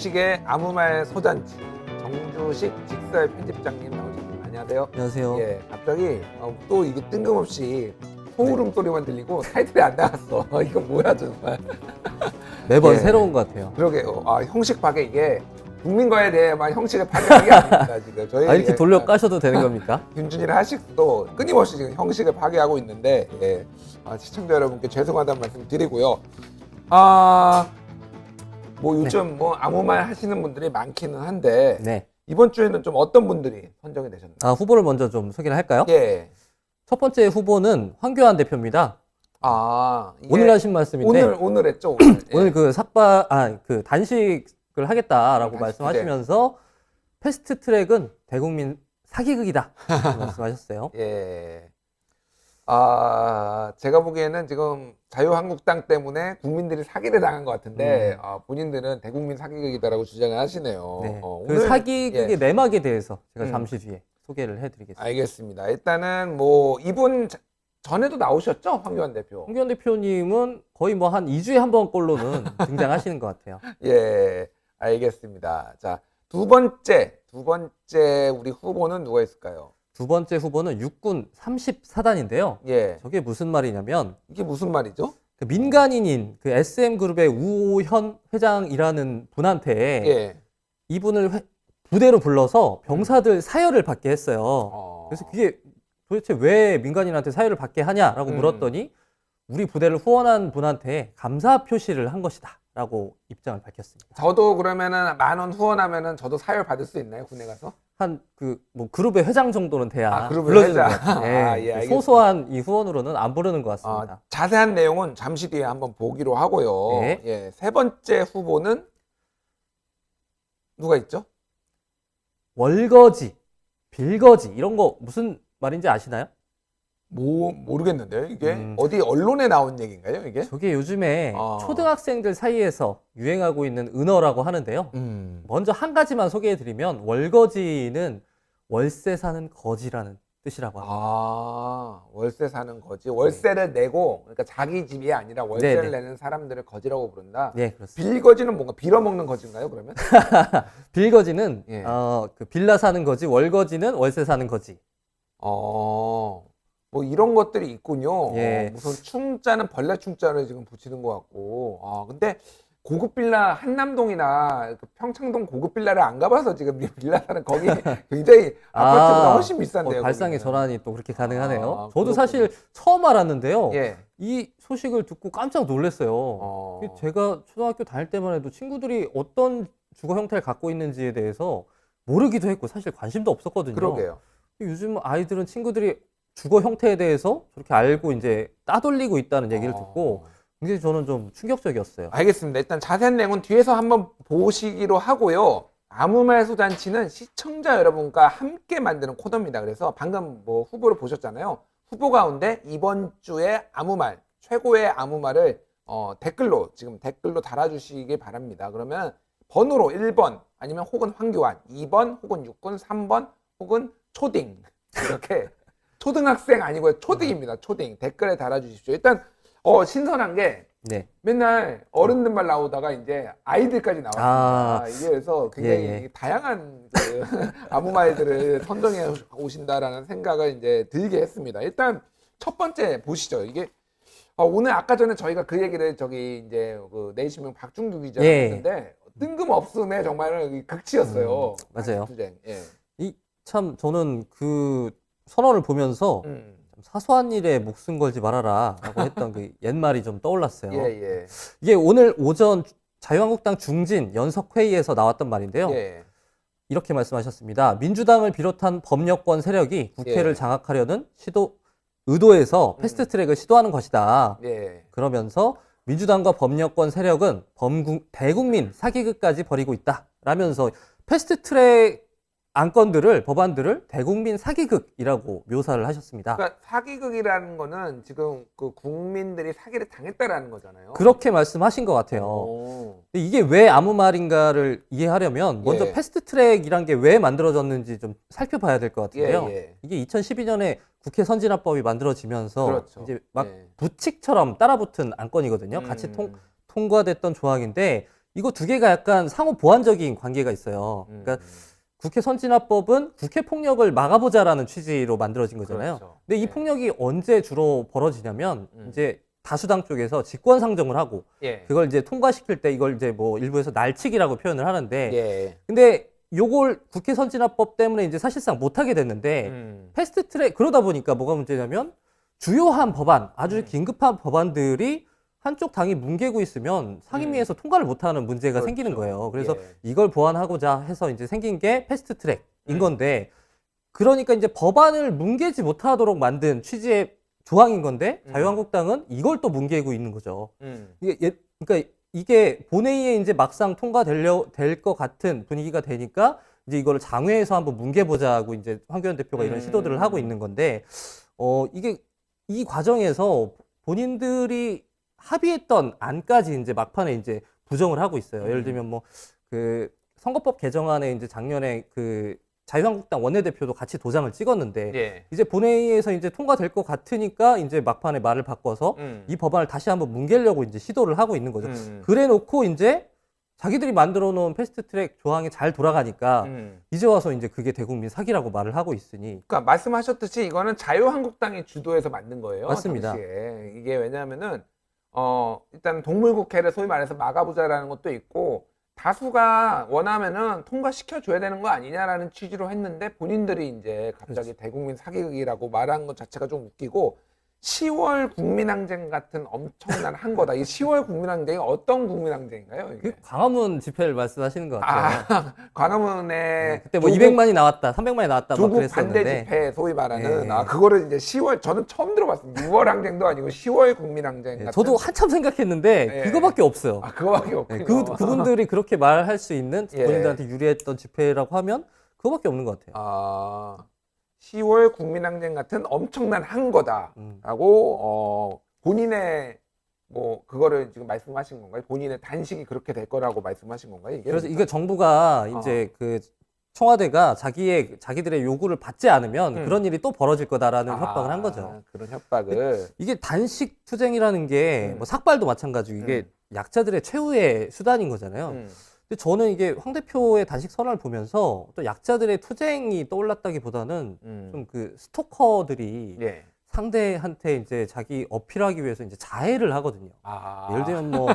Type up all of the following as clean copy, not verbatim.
정주식의 아무 말 소잔치, 정주식 직설 편집장님 나오셨습니다. 안녕하세요. 안녕하세요. 예, 갑자기 또 이게 뜬금없이 소울음 소리만 들리고 타이틀이 안 나갔어. 이거 뭐야 정말. 매번 예. 새로운 것 같아요. 그러게요. 형식 파괴 이게 국민과에 대해만 형식을 파괴하는 게 아닙니다. 지금 저희 이렇게 돌려 까셔도 되는 겁니까? 윤준이랑 하식도 끊임없이 지금 형식을 파괴하고 있는데 예. 시청자 여러분께 죄송하다는 말씀 드리고요. 뭐 요즘 뭐 아무 말 하시는 분들이 많기는 한데 네. 이번 주에는 좀 어떤 분들이 선정이 되셨나요? 후보를 먼저 좀 소개를 할까요? 예. 첫 번째 후보는 황교안 대표입니다. 이게 오늘 하신 말씀인데 오늘 했죠 오늘. 예. 오늘 그 단식을 하겠다라고 단식 말씀하시면서 패스트 트랙은 대국민 사기극이다 말씀하셨어요. 예. 제가 보기에는 지금 자유한국당 때문에 국민들이 사기를 당한 것 같은데 본인들은 대국민 사기극이다라고 주장을 하시네요. 네. 그 오늘 사기극의 내막에 대해서 제가 잠시 뒤에 소개를 해드리겠습니다. 알겠습니다. 일단은 뭐 이분 전에도 나오셨죠? 황교안 대표. 황교안 대표님은 거의 뭐 한 2주에 한 번꼴로는 등장하시는 것 같아요. 예, 알겠습니다. 자, 두 번째 우리 후보는 누가 있을까요? 두 번째 후보는 육군 34단인데요. 예. 저게 무슨 말이냐면 이게 무슨 말이죠? 그 민간인인 그 SM그룹의 우호현 회장이라는 분한테 예. 이분을 부대로 불러서 병사들 사열을 받게 했어요. 그래서 그게 도대체 왜 민간인한테 사열을 받게 하냐라고 물었더니 우리 부대를 후원한 분한테 감사 표시를 한 것이다 라고 입장을 밝혔습니다. 저도 그러면은 10,000원 후원하면은 저도 사열 받을 수 있나요? 군에 가서? 한 뭐 그룹의 회장 정도는 돼야 그룹의 불러주는 회장. 것 같아요. 예, 알겠습니다. 소소한 이 후원으로는 안 부르는 것 같습니다. 자세한 내용은 잠시 뒤에 한번 보기로 하고요. 네. 예, 세 번째 후보는 누가 있죠? 월거지, 빌거지 이런 거 무슨 말인지 아시나요? 모르겠는데요. 이게 어디 언론에 나온 얘기인가요? 이게? 저게 요즘에 초등학생들 사이에서 유행하고 있는 은어라고 하는데요. 먼저 한 가지만 소개해드리면 월거지는 월세 사는 거지라는 뜻이라고 합니다. 월세 사는 거지. 월세를 내고 그러니까 자기 집이 아니라 월세를 네네. 내는 사람들을 거지라고 부른다. 네, 그렇습니다. 빌거지는 뭔가 빌어먹는 거지인가요? 그러면? 빌거지는 예. 그 빌라 사는 거지, 월거지는 월세 사는 거지. 뭐 이런 것들이 있군요. 예. 무슨 충자는 벌레 충자를 지금 붙이는 것 같고. 근데 고급 빌라 한남동이나 그 평창동 고급 빌라를 안 가봐서 지금 빌라 사는 거기 굉장히 아파트보다 훨씬 비싼데요. 발상의 거기는. 전환이 또 그렇게 가능하네요. 저도 그렇군요. 사실 처음 알았는데요. 예. 이 소식을 듣고 깜짝 놀랐어요. 제가 초등학교 다닐 때만 해도 친구들이 어떤 주거 형태를 갖고 있는지에 대해서 모르기도 했고 사실 관심도 없었거든요. 그러게요. 요즘 아이들은 친구들이 주거 형태에 대해서 저렇게 알고 이제 따돌리고 있다는 얘기를 듣고 굉장히 저는 좀 충격적이었어요. 알겠습니다. 일단 자세한 내용은 뒤에서 한번 보시기로 하고요. 아무 말 소잔치는 시청자 여러분과 함께 만드는 코너입니다. 그래서 방금 뭐 후보를 보셨잖아요. 후보 가운데 이번 주에 아무 말, 최고의 아무 말을 지금 댓글로 달아주시길 바랍니다. 그러면 번호로 1번 아니면 혹은 황교안, 2번 혹은 육군, 3번 혹은 초딩 이렇게 초등학생 아니고요. 초딩입니다. 초딩. 댓글에 달아주십시오. 일단 신선한 게 네. 맨날 어른들만 나오다가 이제 아이들까지 나왔습니다. 이게 그래서 굉장히 다양한 그 아무 말들을 선정해 오신다라는 생각을 이제 들게 했습니다. 일단 첫 번째 보시죠. 이게 오늘 아까 전에 저희가 그 얘기를 저기 이제 그 내시명 박중규 기자가 했는데 뜬금없음에 정말 극치였어요. 맞아요. 투쟁. 예. 참 저는 그 선언을 보면서 사소한 일에 목숨 걸지 말아라 라고 했던 그 옛말이 좀 떠올랐어요. 예. 이게 오늘 오전 자유한국당 중진 연석회의에서 나왔던 말인데요. 예. 이렇게 말씀하셨습니다. 민주당을 비롯한 범여권 세력이 국회를 장악하려는 의도에서 패스트트랙을 시도하는 것이다. 예. 그러면서 민주당과 범여권 세력은 대국민 사기극까지 벌이고 있다. 라면서 패스트트랙 법안들을 대국민 사기극이라고 묘사를 하셨습니다. 그러니까 사기극이라는 거는 지금 그 국민들이 사기를 당했다라는 거잖아요. 그렇게 말씀하신 것 같아요. 근데 이게 왜 아무 말인가를 이해하려면 먼저 패스트트랙이란 게 왜 만들어졌는지 좀 살펴봐야 될 것 같은데요. 이게 2012년에 국회 선진화법이 만들어지면서 이제 막 부칙처럼 따라붙은 안건이거든요. 같이 통과됐던 조항인데 이거 두 개가 약간 상호 보완적인 관계가 있어요. 그러니까 국회 선진화법은 국회 폭력을 막아보자라는 취지로 만들어진 거잖아요. 그렇죠. 근데 이 네. 폭력이 언제 주로 벌어지냐면 이제 다수당 쪽에서 직권 상정을 하고 예. 그걸 이제 통과시킬 때 이걸 이제 뭐 일부에서 날치기라고 표현을 하는데 예. 근데 요걸 국회 선진화법 때문에 이제 사실상 못하게 됐는데 패스트트랙 그러다 보니까 뭐가 문제냐면 주요한 법안 아주 긴급한 법안들이 한쪽 당이 뭉개고 있으면 상임위에서 통과를 못하는 문제가 그렇죠. 생기는 거예요. 그래서 예. 이걸 보완하고자 해서 이제 생긴 게 패스트트랙인 건데 그러니까 이제 법안을 뭉개지 못하도록 만든 취지의 조항인 건데 자유한국당은 이걸 또 뭉개고 있는 거죠. 그러니까 이게 본회의에 이제 막상 될 것 같은 분위기가 되니까 이제 이거를 장외에서 한번 뭉개보자고 이제 황교안 대표가 이런 시도들을 하고 있는 건데 이게 이 과정에서 본인들이 합의했던 안까지 이제 막판에 이제 부정을 하고 있어요. 예를 들면 뭐 그 선거법 개정안에 이제 작년에 그 자유한국당 원내대표도 같이 도장을 찍었는데 예. 이제 본회의에서 이제 통과될 것 같으니까 이제 막판에 말을 바꿔서 이 법안을 다시 한번 뭉개려고 이제 시도를 하고 있는 거죠. 그래 놓고 이제 자기들이 만들어 놓은 패스트트랙 조항이 잘 돌아가니까 이제 와서 이제 그게 대국민 사기라고 말을 하고 있으니 그러니까 말씀하셨듯이 이거는 자유한국당이 주도해서 만든 거예요. 맞습니다. 당시에. 이게 왜냐하면은 일단 동물국회를 소위 말해서 막아보자라는 것도 있고 다수가 원하면은 통과시켜줘야 되는 거 아니냐라는 취지로 했는데 본인들이 이제 갑자기 그렇죠. 대국민 사기극이라고 말한 것 자체가 좀 웃기고 10월 국민항쟁 같은 엄청난 한 거다. 이 10월 국민항쟁이 어떤 국민항쟁인가요? 이게? 그 광화문 집회를 말씀하시는 것 같아요. 광화문에 그때 뭐 조국 200만이 나왔다, 300만이 나왔다 막 조국 그랬었는데 반대 집회 소위 말하는 네. 그거를 이제 10월 저는 처음 들어봤습니다. 6월 항쟁도 아니고 10월 국민항쟁 같은. 저도 한참 생각했는데 네. 그거밖에 없어요. 그거밖에 없군요. 그분들이 그렇게 말할 수 있는 예. 본인들한테 유리했던 집회라고 하면 그거밖에 없는 것 같아요. 10월 국민항쟁 같은 엄청난 한 거다라고 본인의 뭐 그거를 지금 말씀하신 건가요? 본인의 단식이 그렇게 될 거라고 말씀하신 건가요? 이게? 그래서 이게 정부가 이제 그 청와대가 자기들의 요구를 받지 않으면 그런 일이 또 벌어질 거다라는 협박을 한 거죠. 그런 협박을. 이게 단식 투쟁이라는 게 뭐 삭발도 마찬가지고 이게 약자들의 최후의 수단인 거잖아요. 근데 저는 이게 황 대표의 단식 선언을 보면서 또 약자들의 투쟁이 떠올랐다기보다는 좀 그 스토커들이 예. 상대한테 이제 자기 어필하기 위해서 이제 자해를 하거든요. 예를 들면 뭐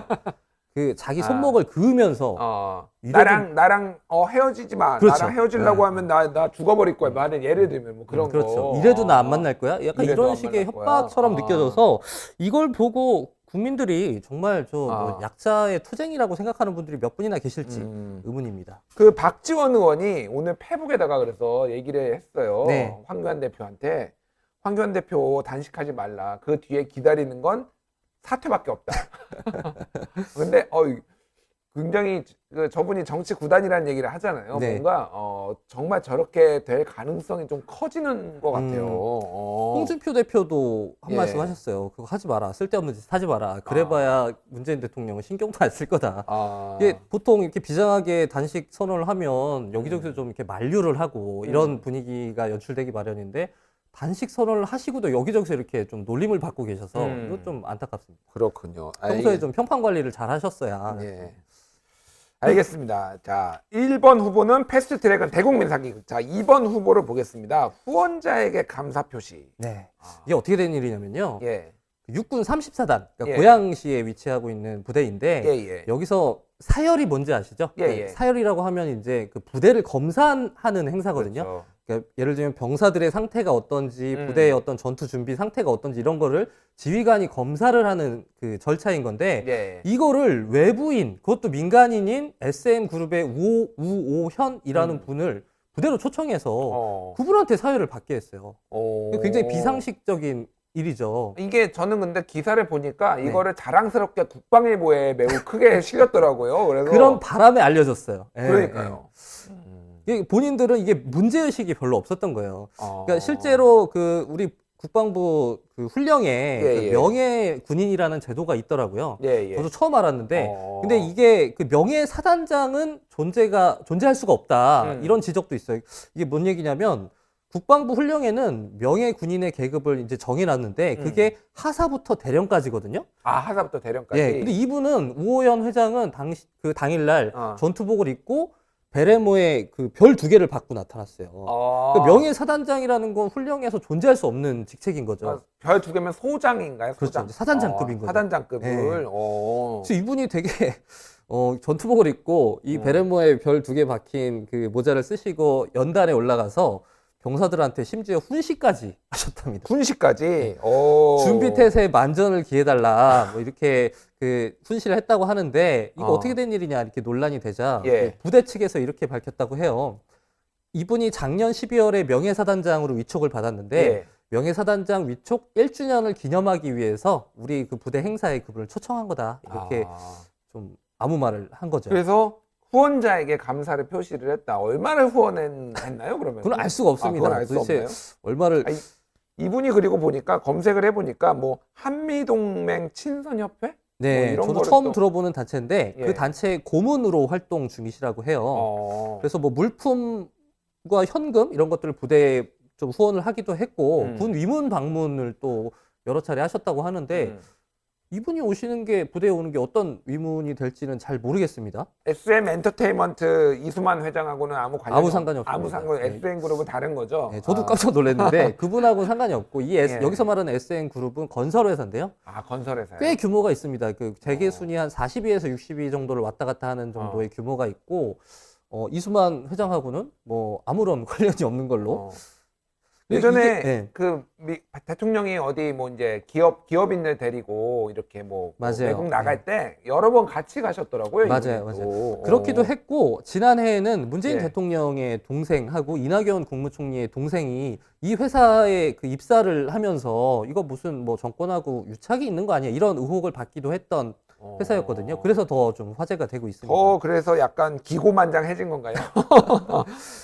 그 자기 손목을 그으면서 나랑 헤어지지 마. 그렇죠. 나랑 헤어지려고 네. 하면 나 죽어버릴 거야. 말은 예를 들면 뭐 그런 그렇죠. 거. 이래도 나 안 만날 거야? 약간 이래도 이런 안 식의 만날 거야. 협박처럼 느껴져서 이걸 보고 국민들이 정말 뭐 약자의 투쟁이라고 생각하는 분들이 몇 분이나 계실지 의문입니다. 그 박지원 의원이 오늘 페북에다가 그래서 얘기를 했어요. 네. 황교안 대표한테. 황교안 대표 단식하지 말라. 그 뒤에 기다리는 건 사퇴밖에 없다. 근데 굉장히 저분이 정치 구단이라는 얘기를 하잖아요. 네. 뭔가 정말 저렇게 될 가능성이 좀 커지는 것 같아요. 홍준표 대표도 한 예. 말씀 하셨어요. 그거 하지 마라. 쓸데없는 짓 하지 마라. 그래봐야 문재인 대통령은 신경도 안 쓸 거다. 이게 보통 이렇게 비장하게 단식 선언을 하면 여기저기서 좀 이렇게 만류를 하고 이런 분위기가 연출되기 마련인데 단식 선언을 하시고도 여기저기서 이렇게 좀 놀림을 받고 계셔서 이거 좀 안타깝습니다. 그렇군요. 평소에 좀 평판 관리를 잘 하셨어야. 예. 알겠습니다. 자, 1번 후보는 패스트트랙은 대국민 사기. 자, 2번 후보를 보겠습니다. 후원자에게 감사 표시. 네. 이게 어떻게 된 일이냐면요. 예. 육군 34단, 그러니까 예. 고양시에 위치하고 있는 부대인데 예. 여기서 사열이 뭔지 아시죠? 예. 사열이라고 하면 이제 그 부대를 검사하는 행사거든요. 그렇죠. 그러니까 예를 들면 병사들의 상태가 어떤지, 부대의 어떤 전투 준비 상태가 어떤지 이런 거를 지휘관이 검사를 하는 그 절차인 건데 예. 이거를 외부인, 그것도 민간인인 SM 그룹의 우오현이라는 분을 부대로 초청해서 그분한테 사회를 받게 했어요. 굉장히 비상식적인 일이죠. 이게 저는 근데 기사를 보니까 이거를 자랑스럽게 국방일보에 매우 크게 실렸더라고요. 그래서 그런 바람에 알려졌어요. 그러니까요. 본인들은 이게 문제의식이 별로 없었던 거예요. 그러니까 실제로 그 우리 국방부 그 훈령에 그 명예 군인이라는 제도가 있더라고요. 저도 처음 알았는데, 근데 이게 그 명예 사단장은 존재할 수가 없다. 이런 지적도 있어요. 이게 뭔 얘기냐면, 국방부 훈령에는 명예 군인의 계급을 이제 정해놨는데 그게 하사부터 대령까지거든요. 아, 하사부터 대령까지. 예. 근데 이분은 우호연 회장은 그 당일날 어. 전투복을 입고 베레모에 그 별 2개를 받고 나타났어요. 그 명예 사단장이라는 건 훈령에서 존재할 수 없는 직책인 거죠. 별 2개면 소장인가요? 그렇죠. 소장. 이제 사단장급인 거죠. 사단장급을. 네. 오. 그래서 이분이 되게 전투복을 입고 이 베레모에 별 2개 박힌 그 모자를 쓰시고 연단에 올라가서 병사들한테 심지어 훈시까지 하셨답니다. 훈시까지. 오. 준비태세 만전을 기해달라 뭐 이렇게 그 훈시를 했다고 하는데 이거 어떻게 된 일이냐 이렇게 논란이 되자 예. 부대 측에서 이렇게 밝혔다고 해요. 이분이 작년 12월에 명예사단장으로 위촉을 받았는데 예. 명예사단장 위촉 1주년을 기념하기 위해서 우리 그 부대 행사에 그분을 초청한 거다 이렇게 좀 아무 말을 한 거죠. 그래서 후원자에게 감사를 표시를 했다. 얼마를 후원했나요, 그러면? 그건 알 수가 없습니다. 그건 알 수 도대체 없나요? 얼마를 아니, 이분이 그리고 보니까 검색을 해보니까 뭐 한미동맹 친선협회? 네, 뭐 이런 저도 거를 처음 또- 들어보는 단체인데 예. 그 단체 고문으로 활동 중이시라고 해요. 그래서 뭐 물품과 현금 이런 것들을 부대에 좀 후원을 하기도 했고 군 위문 방문을 또 여러 차례 하셨다고 하는데 이분이 오시는 게 부대에 오는 게 어떤 위문이 될지는 잘 모르겠습니다. SM 엔터테인먼트 이수만 회장하고는 아무 상관이 없습니다. 아무 상관. 네. SM 그룹은 다른 거죠. 네, 저도 깜짝 놀랐는데 그분하고는 상관이 없고 이 예. 여기서 말하는 SN 그룹은 건설회사인데요. 건설회사요. 꽤 규모가 있습니다. 그 재계 순위 한 42에서 62 정도를 왔다 갔다 하는 정도의 규모가 있고 이수만 회장하고는 뭐 아무런 관련이 없는 걸로. 예전에 이게- 그 대통령이 어디 뭐 이제 기업인들 데리고 이렇게 뭐 맞아요. 외국 나갈 때 여러 번 같이 가셨더라고요. 맞아요, 이분이 맞아요. 또. 그렇기도 했고 지난해에는 문재인 예. 대통령의 동생하고 이낙연 국무총리의 동생이 이 회사에 그 입사를 하면서 이거 무슨 뭐 정권하고 유착이 있는 거 아니야 이런 의혹을 받기도 했던 회사였거든요. 그래서 더 좀 화제가 되고 있습니다. 그래서 약간 기고만장해진 건가요?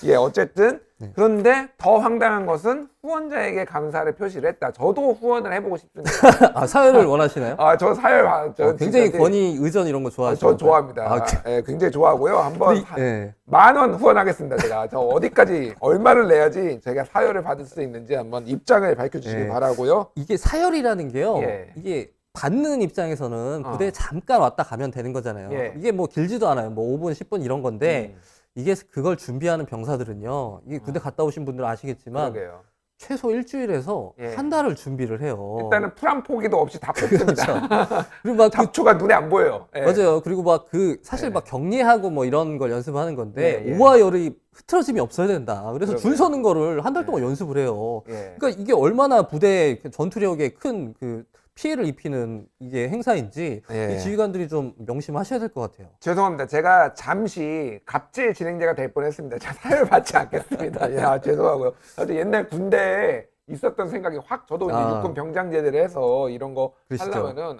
예, 어쨌든 네. 그런데 더 황당한 것은 후원자에게 감사를 표시를 했다. 저도 후원을 해보고 싶습니다. 아, 사연을 원하시나요? 저 사연 굉장히 진짜 권위 의전 이런 거 좋아하시죠? 저 좋아합니다. 예, 굉장히 좋아하고요. 한번 예. 10,000원 후원하겠습니다. 제가 저 어디까지 얼마를 내야지 제가 사연을 받을 수 있는지 한번 입장을 밝혀주시기 예. 바라고요. 이게 사열이라는 게요. 예. 이게 받는 입장에서는 부대에 잠깐 왔다 가면 되는 거잖아요. 예. 이게 뭐 길지도 않아요. 뭐 5분, 10분 이런 건데 음. 이게 그걸 준비하는 병사들은요. 이게 군대 갔다 오신 분들은 아시겠지만 그러게요. 최소 일주일에서 예. 한 달을 준비를 해요. 일단은 풀 한 포기도 없이 다 뽑습니다. 그렇죠. 그리고 막 그, 잡초가 눈에 안 보여요. 예. 맞아요. 그리고 막 그 사실 예. 막 격리하고 뭐 이런 걸 연습하는 건데 예, 예. 오와 열이 흐트러짐이 없어야 된다. 그래서 그러게요. 줄 서는 거를 한 달 동안 예. 연습을 해요. 예. 그러니까 이게 얼마나 부대 전투력에 큰 그 피해를 입히는 이게 행사인지 예. 이 지휘관들이 좀 명심하셔야 될 것 같아요. 죄송합니다. 제가 잠시 갑질 진행자가 될 뻔했습니다. 제가 사연을 받지 않겠습니다. 예, 죄송하고요. 사실 옛날 군대에 있었던 생각이 확 저도 이제 육군 병장제대를 해서 이런 거 그러시죠. 하려면은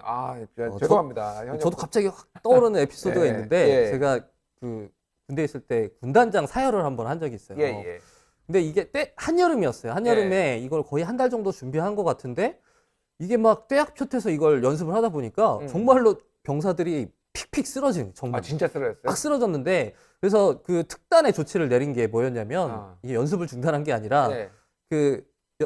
죄송합니다. 현역 저도 갑자기 확 떠오르는 에피소드가 예, 있는데 예. 제가 그 군대에 있을 때 군단장 사열을 한번 한 적이 있어요. 예, 예. 근데 이게 한여름이었어요. 한여름에 이걸 거의 한 달 정도 준비한 것 같은데 이게 막 떼약볕에서 이걸 연습을 하다 보니까 정말로 병사들이 픽픽 쓰러지는 정말 진짜 쓰러졌어요? 막 쓰러졌는데 그래서 그 특단의 조치를 내린 게 뭐였냐면 이게 연습을 중단한 게 아니라 네. 그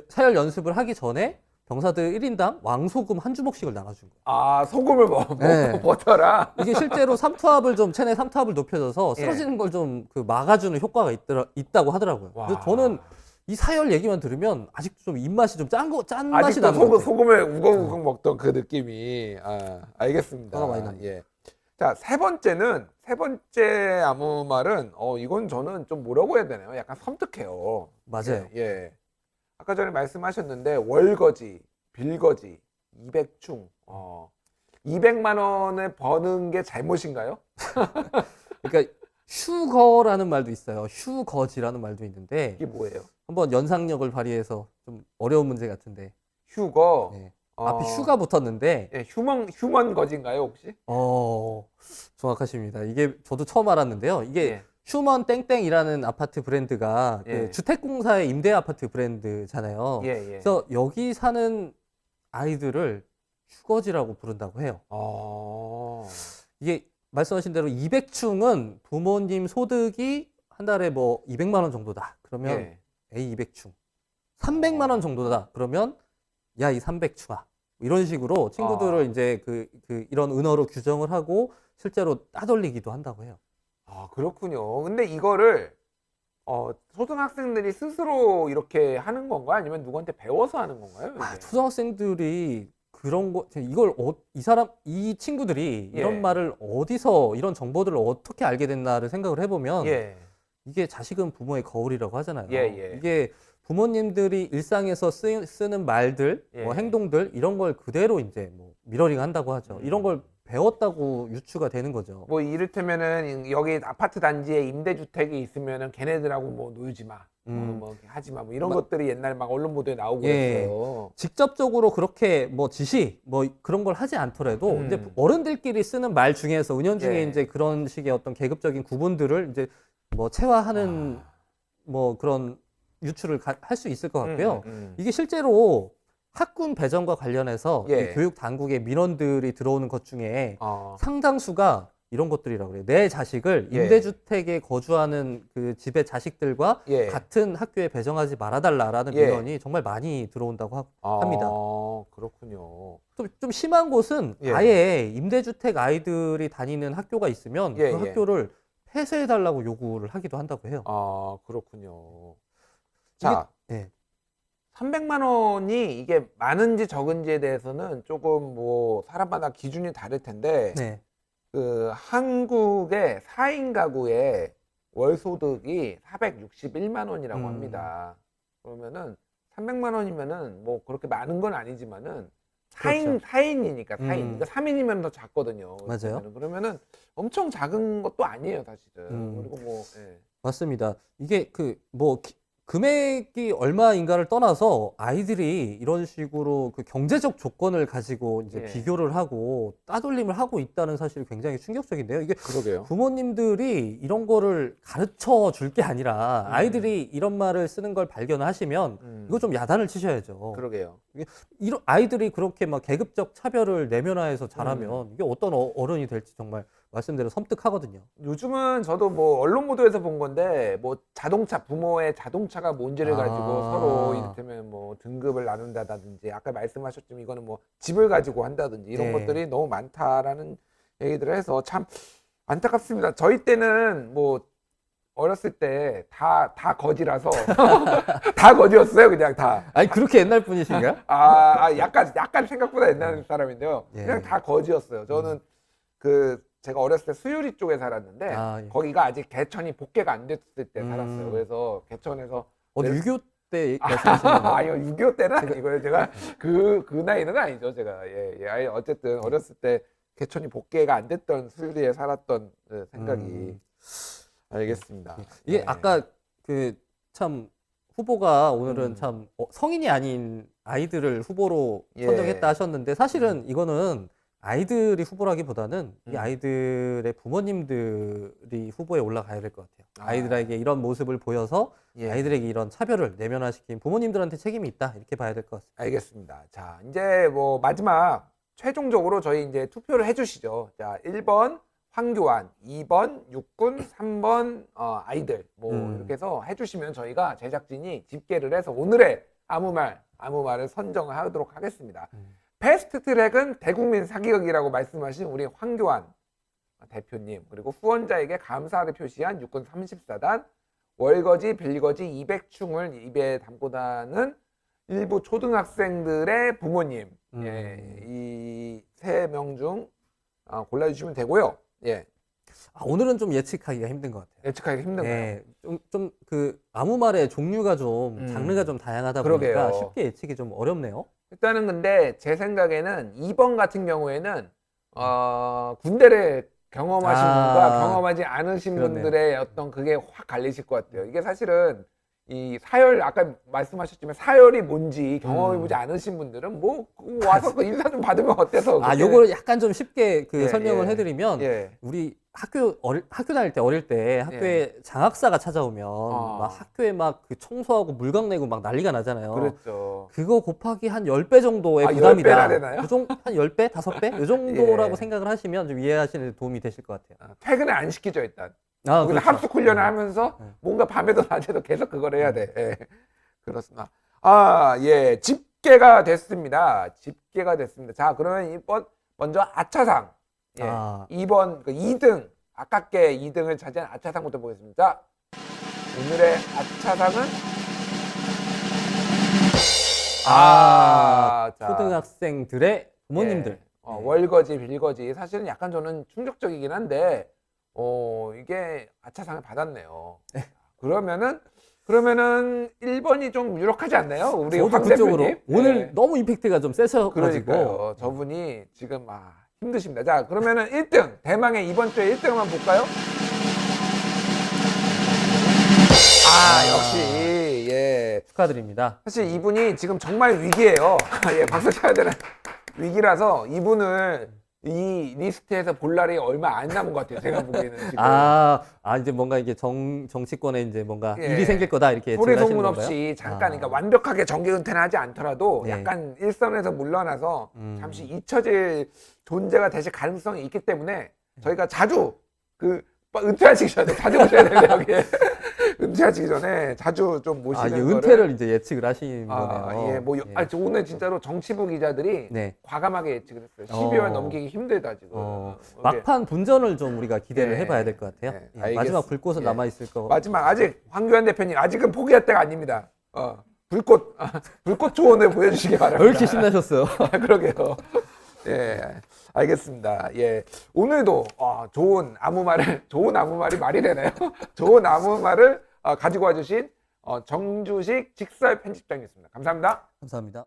사열 연습을 하기 전에 병사들 1인당 왕소금 한 주먹씩을 나눠준 거예요. 소금을 네. 버텨라. 이게 실제로 삼투압을 좀 체내 삼투압을 높여줘서 예. 쓰러지는 걸 좀 그 막아주는 효과가 있다고 하더라고요. 와. 그래서 저는 이 사열 얘기만 들으면 아직도 좀 입맛이 좀 짠 맛이 아직도 나는 것 같아요. 소금을 우걱우걱 먹던 그 느낌이 알겠습니다. 화가 많이 납니다. 예. 자, 세 번째 아무 말은 이건 저는 좀 뭐라고 해야 되나요? 약간 섬뜩해요. 맞아요. 예. 아까 전에 말씀하셨는데 월거지, 빌거지, 200충. 200만 원을 버는 게 잘못인가요? 그러니까 휴거라는 말도 있어요. 휴거지라는 말도 있는데 이게 뭐예요? 한번 연상력을 발휘해서 좀 어려운 문제 같은데 휴거. 네. 앞에 휴가 붙었는데 예, 휴먼 거지인가요, 혹시? 정확하십니다. 이게 저도 처음 알았는데요. 이게 예. 휴먼 땡땡이라는 아파트 브랜드가 예. 그 주택공사의 임대 아파트 브랜드잖아요. 예, 예. 그래서 여기 사는 아이들을 휴거지라고 부른다고 해요. 이게 말씀하신 대로 200충은 부모님 소득이 한 달에 뭐 200만 원 정도다. 그러면 예. A 200충. 300만 원 정도다. 그러면 야, 이 300 추가. 이런 식으로 친구들을 이제 이런 은어로 규정을 하고 실제로 따돌리기도 한다고 해요. 아, 그렇군요. 근데 이거를 초등학생들이 스스로 이렇게 하는 건가요? 아니면 누구한테 배워서 하는 건가요? 이게? 초등학생들이 그런 거, 이걸, 이 친구들이 예. 이런 말을 어디서, 이런 정보들을 어떻게 알게 됐나를 생각을 해보면, 예. 이게 자식은 부모의 거울이라고 하잖아요. 예, 예. 이게 부모님들이 일상에서 쓰는 말들, 예. 뭐 행동들, 이런 걸 그대로 이제 뭐 미러링 한다고 하죠. 이런 걸 배웠다고 유추가 되는 거죠. 뭐 이를테면은 여기 아파트 단지에 임대주택이 있으면은 걔네들하고 뭐 놀지 마, 뭐 하지 마, 뭐 이런 것들이 옛날 막 언론 보도에 나오고 예. 그랬어요. 직접적으로 그렇게 뭐 지시 뭐 그런 걸 하지 않더라도 이제 어른들끼리 쓰는 말 중에서 은연중에 예. 이제 그런 식의 어떤 계급적인 구분들을 이제 뭐 체화하는 뭐 그런 유추를 할 수 있을 것 같고요. 이게 실제로 학군 배정과 관련해서 예. 이 교육 당국의 민원들이 들어오는 것 중에 상당수가 이런 것들이라고 그래요. 내 자식을 예. 임대주택에 거주하는 그 집의 자식들과 예. 같은 학교에 배정하지 말아달라라는 예. 민원이 정말 많이 들어온다고 합니다. 그렇군요. 좀 심한 곳은 예. 아예 임대주택 아이들이 다니는 학교가 있으면 예, 그 예. 학교를 폐쇄해달라고 요구를 하기도 한다고 해요. 그렇군요. 자, 예. 300만 원이 이게 많은지 적은지에 대해서는 조금 뭐 사람마다 기준이 다를 텐데 네. 그 한국의 4인 가구의 월 소득이 461만 원이라고 합니다. 그러면은 300만 원이면은 뭐 그렇게 많은 건 아니지만은 4인이니까 4인. 그러니까 3인이면 더 작거든요. 맞아요. 그러면은 엄청 작은 것도 아니에요, 사실은. 그리고 뭐 예. 맞습니다. 이게 금액이 얼마인가를 떠나서 아이들이 이런 식으로 그 경제적 조건을 가지고 이제 예. 비교를 하고 따돌림을 하고 있다는 사실이 굉장히 충격적인데요. 이게 그러게요. 부모님들이 이런 거를 가르쳐 줄 게 아니라 아이들이 이런 말을 쓰는 걸 발견하시면 이거 좀 야단을 치셔야죠. 그러게요. 이런 아이들이 그렇게 막 계급적 차별을 내면화해서 자라면 이게 어떤 어른이 될지 정말 말씀대로 섬뜩하거든요. 요즘은 저도 뭐 언론 보도에서 본 건데 뭐 부모의 자동차가 뭔지를 가지고 서로 이를테면 뭐 등급을 나눈다든지 아까 말씀하셨지만 이거는 뭐 집을 가지고 한다든지 이런 네. 것들이 너무 많다라는 얘기들을 해서 참 안타깝습니다. 저희 때는 뭐 어렸을 때 다 거지라서 다 거지였어요, 그냥 다. 아니 그렇게 옛날 분이신가요? 약간 생각보다 옛날 사람인데요. 예. 그냥 다 거지였어요. 저는 제가 어렸을 때 수유리 쪽에 살았는데 예. 거기가 아직 개천이 복개가 안 됐을 때 살았어요. 그래서 개천에서 어디 6.25 때 말씀하시는 거예요? 아니요, 6.25 때는 아니고요. 제가 그 나이는 아니죠. 제가 아니, 어쨌든 어렸을 때 개천이 복개가 안 됐던 수유리에 살았던 생각이 알겠습니다. 이게 네. 아까 참 후보가 오늘은 참 성인이 아닌 아이들을 후보로 예. 선정했다 하셨는데 사실은 이거는 아이들이 후보라기보다는 이 아이들의 부모님들이 후보에 올라가야 될 것 같아요. 아이들에게 이런 모습을 보여서 예. 아이들에게 이런 차별을 내면화시킨 부모님들한테 책임이 있다 이렇게 봐야 될 것 같습니다. 알겠습니다. 자, 이제 뭐 마지막 최종적으로 저희 이제 투표를 해주시죠. 자, 1번 황교안, 2번 육군, 3번 아이들 뭐 이렇게 해서 해주시면 저희가 제작진이 집계를 해서 오늘의 아무 말을 선정을 하도록 하겠습니다. 베스트 트랙은 대국민 사기극이라고 말씀하신 우리 황교안 대표님, 그리고 후원자에게 감사를 표시한 육군 34단, 월거지 빌거지 200충을 입에 담고 다는 일부 초등학생들의 부모님, 이 세 명 중 골라주시면 되고요. 예. 오늘은 좀 예측하기가 힘든 것 같아요. 예측하기 힘든가요? 예, 좀 아무 말의 종류가 좀 장르가 좀 다양하다 보니까 그러게요. 쉽게 예측이 좀 어렵네요. 일단은 근데 제 생각에는 2번 같은 경우에는 군대를 경험하신 분과 경험하지 않으신 그러네요. 분들의 어떤 그게 확 갈리실 것 같아요. 이게 사실은 이 사열 아까 말씀하셨지만 사열이 뭔지 경험해보지 않으신 분들은 뭐 와서 그 인사 좀 받으면 어때서? 그렇게. 요거를 약간 좀 쉽게 예, 설명을 예. 해드리면 예. 우리 학교 다닐 때 어릴 때 학교에 장학사가 찾아오면 막 학교에 막 그 청소하고 물광 내고 막 난리가 나잖아요. 그렇죠. 그거 곱하기 한 10배 정도의 10배나 부담이다. 되나요? 한 10배? 5배? 이 정도라고 예. 생각을 하시면 좀 이해하시는 데 도움이 되실 것 같아요. 퇴근을 안 시키죠 일단. 그렇죠. 합숙 훈련을 하면서 뭔가 밤에도 낮에도 계속 그걸 해야 돼. 예. 그렇습니다. 예, 집계가 됐습니다. 집계가 됐습니다. 자, 그러면 이번 먼저 아차상. 예, 아. 2번 그 2등 아깝게 2등을 차지한 아차상부터 보겠습니다. 오늘의 아차상은 자, 초등학생들의 부모님들. 예, 월거지, 빌거지. 사실은 약간 저는 충격적이긴 한데, 이게 아차상을 받았네요. 그러면은 1번이 좀 유력하지 않나요? 우리 저도 황 그쪽으로 대표님. 오늘 예. 너무 임팩트가 좀 세셔가지고 그러니까요. 저분이 지금 힘드십니다. 자, 그러면은 1등 대망의 이번 주에 1등만 볼까요? 역시 예. 축하드립니다. 사실 이분이 지금 정말 위기예요. 예, 박수 쳐야 되는 위기라서 이분을 이 리스트에서 볼 날이 얼마 안 남은 것 같아요. 제가 보기에는 지금. 이제 뭔가 이게 정치권에 이제 뭔가 예. 일이 생길 거다 이렇게 소리 예측하시는 소문 건가요? 없이 잠깐, 그러니까 완벽하게 정계 은퇴는 하지 않더라도 네. 약간 일선에서 물러나서 잠시 잊혀질 존재가 되실 가능성이 있기 때문에 저희가 자주 은퇴하시기 전에 자주 오셔야 돼요, 여기에. 은퇴하시기 전에 자주 좀 모시는 이게 거를. 은퇴를 이제 예측을 하신 거네요. 예, 저 오늘 진짜로 정치부 기자들이 네. 과감하게 예측을 했어요. 12월 넘기기 힘들다, 지금. 이게. 막판 분전을 좀 우리가 기대를 네. 해봐야 될 것 같아요. 네, 예, 알겠습니다. 마지막 불꽃은 예. 남아있을 거. 마지막, 아직, 황교안 대표님, 아직은 포기할 때가 아닙니다. 불꽃 조언을 보여주시기 바랍니다. 왜 이렇게 신나셨어요? 그러게요. 예, 알겠습니다. 예, 오늘도 좋은 아무 말이 말이 되나요? 좋은 아무 말을 가지고 와주신 정주식 직설 편집장이었습니다. 감사합니다. 감사합니다.